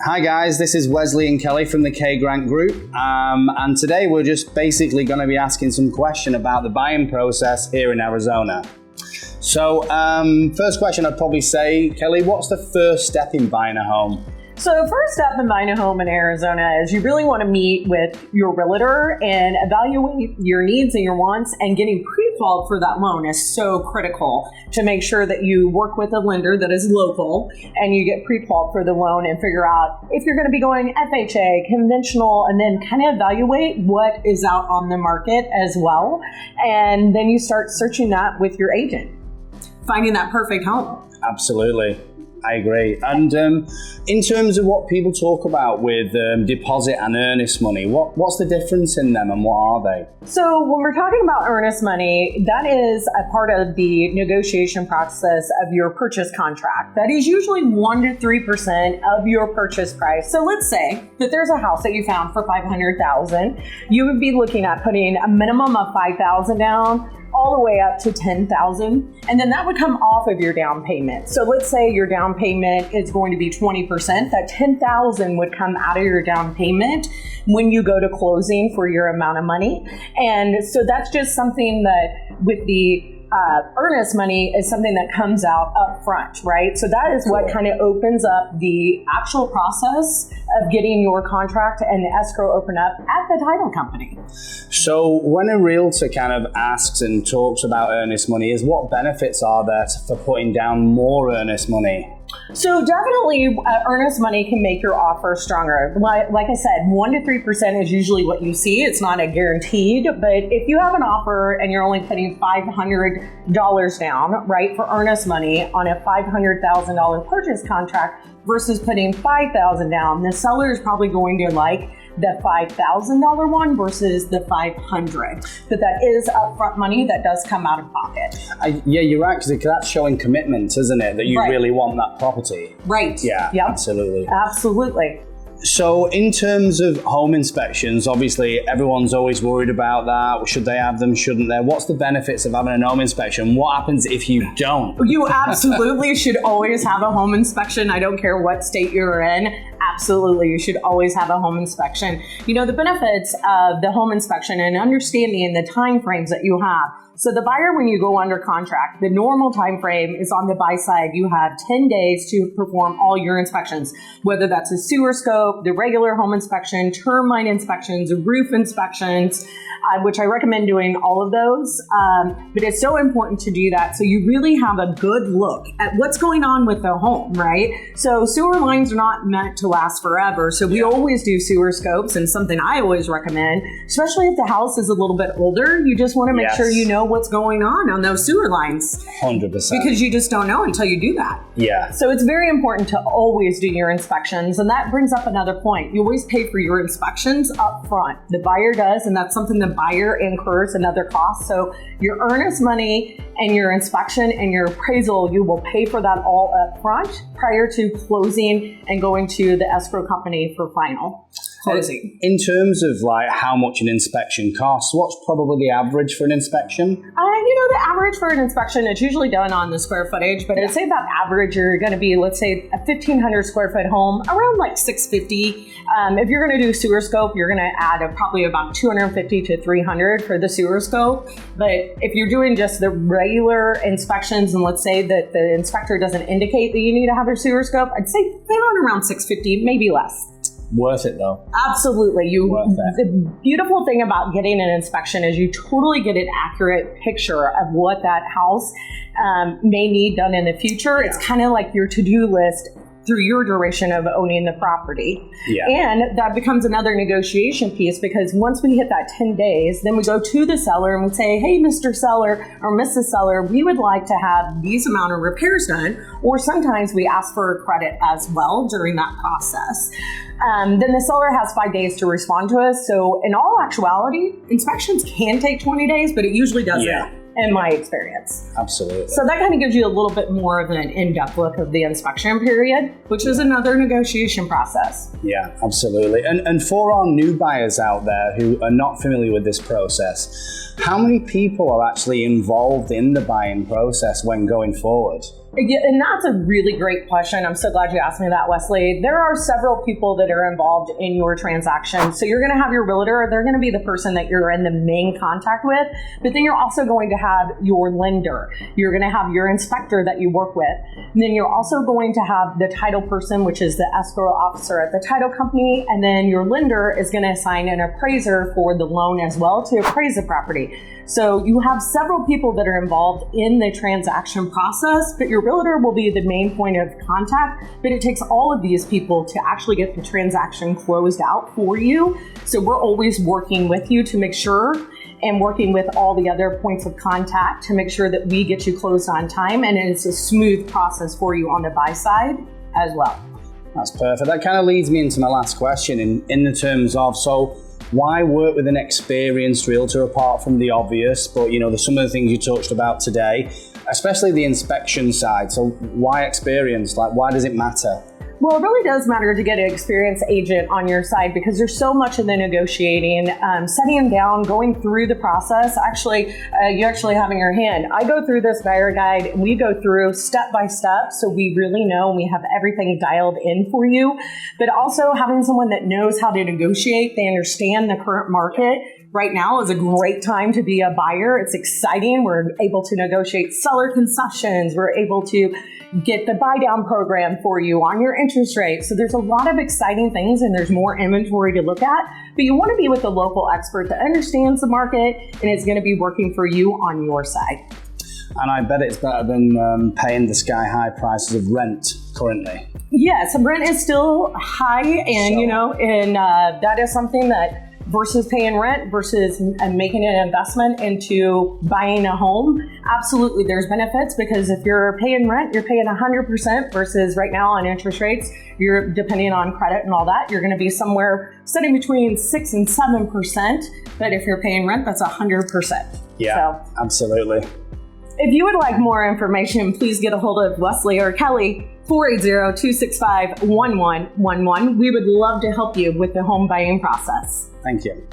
Hi guys, this is Wesley and Kelly from the K Grant Group, and today we're just basically going to be asking some question about the buying process here in Arizona. So first question I'd probably say, Kelly, what's the first step in buying a home? So the first step in buying a home in Arizona is you really want to meet with your realtor and evaluate your needs and your wants, and getting pre-qualified for that loan is so critical to make sure that you work with a lender that is local and you get pre-qualified for the loan and figure out if you're going to be going FHA, conventional, and then kind of evaluate what is out on the market as well. And then you start searching that with your agent, finding that perfect home. Absolutely. I agree. And in terms of what people talk about with deposit and earnest money, what's the difference in them and what are they? So when we're talking about earnest money, that is a part of the negotiation process of your purchase contract. That is usually 1 to 3% of your purchase price. So let's say that there's a house that you found for $500,000. You would be looking at putting a minimum of $5,000 down, all the way up to $10,000, and then that would come off of your down payment. So let's say your down payment is going to be 20%. That $10,000 would come out of your down payment when you go to closing for your amount of money. And so that's just something that with the earnest money is something that comes out up front, right? So that is what kind of opens up the actual process of getting your contract and escrow open up at the title company. So when a realtor kind of asks and talks about earnest money, what benefits are there for putting down more earnest money? So definitely earnest money can make your offer stronger. Like I said, 1 to 3% is usually what you see. It's not a guaranteed, but if you have an offer and you're only putting $500 down, right, for earnest money on a $500,000 purchase contract versus putting $5,000 down, the seller is probably going to like the $5,000 one versus the $500. But that is upfront money that does come out of pocket. Yeah, you're right, because that's showing commitment, isn't it? That you really want that property. Right. Yeah, yep. Absolutely. Absolutely. So in terms of home inspections, obviously everyone's always worried about that. Should they have them? Shouldn't they? What's the benefits of having a home inspection? What happens if you don't? You absolutely should always have a home inspection. I don't care what state you're in. Absolutely, you should always have a home inspection. You know, the benefits of the home inspection and understanding the time frames that you have. So the buyer, when you go under contract, the normal time frame is on the buy side. You have 10 days to perform all your inspections, whether that's a sewer scope, the regular home inspection, termite inspections, roof inspections, which I recommend doing all of those. But it's so important to do that so you really have a good look at what's going on with the home, right? So sewer lines are not meant to last forever. So we always do sewer scopes, and something I always recommend, especially if the house is a little bit older, you just want to make sure you know what's going on those sewer lines. 100%. Because you just don't know until you do that. Yeah. So it's very important to always do your inspections. And that brings up another point. You always pay for your inspections up front. The buyer does, and that's something the buyer incurs another cost. So your earnest money and your inspection and your appraisal, you will pay for that all up front prior to closing and going to the escrow company for final closing. In terms of like how much an inspection costs, what's probably the average for an inspection? The average for an inspection, it's usually done on the square footage, but I'd say about average, you're going to be, let's say, a 1,500 square foot home, around like $650. If you're going to do sewer scope, you're going to add probably about $250 to $300 for the sewer scope. But if you're doing just the regular inspections, and let's say that the inspector doesn't indicate that you need to have a sewer scope, I'd say around $650, maybe less. Worth it though. Absolutely. The beautiful thing about getting an inspection is you totally get an accurate picture of what that house may need done in the future. It's kind of like your to-do list through your duration of owning the property. Yeah. And that becomes another negotiation piece, because once we hit that 10 days, then we go to the seller and we say, hey, Mr. Seller or Mrs. Seller, we would like to have these amount of repairs done. Or sometimes we ask for a credit as well during that process. Then the seller has 5 days to respond to us. So in all actuality, inspections can take 20 days, but it usually doesn't. In my experience. Absolutely. So that kind of gives you a little bit more of an in-depth look of the inspection period, which is another negotiation process. Yeah, absolutely. And for our new buyers out there who are not familiar with this process, how many people are actually involved in the buying process when going forward? And that's a really great question. I'm so glad you asked me that, Wesley. There are several people that are involved in your transaction. So you're going to have your realtor. They're going to be the person that you're in the main contact with. But then you're also going to have your lender. You're going to have your inspector that you work with. And then you're also going to have the title person, which is the escrow officer at the title company. And then your lender is going to assign an appraiser for the loan as well to appraise the property. So you have several people that are involved in the transaction process, but your realtor will be the main point of contact. But it takes all of these people to actually get the transaction closed out for you. So we're always working with you to make sure, and working with all the other points of contact to make sure that we get you closed on time, and it's a smooth process for you on the buy side as well. That's perfect. That kind of leads me into my last question in the terms of, so why work with an experienced realtor apart from the obvious, but there's some of the things you touched about today, especially the inspection side. So why experience? Like, why does it matter? Well, it really does matter to get an experienced agent on your side, because there's so much in the negotiating, setting them down, going through the process. Actually, you actually have in your hand. I go through this buyer guide, and we go through step by step, so we really know, and we have everything dialed in for you. But also having someone that knows how to negotiate, they understand the current market. Right now is a great time to be a buyer. It's exciting. We're able to negotiate seller concessions. We're able to get the buy down program for you on your interest rate. So there's a lot of exciting things, and there's more inventory to look at. But you want to be with a local expert that understands the market and is going to be working for you on your side. And I bet it's better than paying the sky high prices of rent currently. Yes, rent is still high, and that is something that versus paying rent versus making an investment into buying a home. Absolutely, there's benefits, because if you're paying rent, you're paying 100% versus right now on interest rates, you're depending on credit and all that, you're going to be somewhere sitting between 6 and 7%. But if you're paying rent, that's 100%. Yeah, so, absolutely. If you would like more information, please get a hold of Wesley or Kelly, 480-265-1111. We would love to help you with the home buying process. Thank you.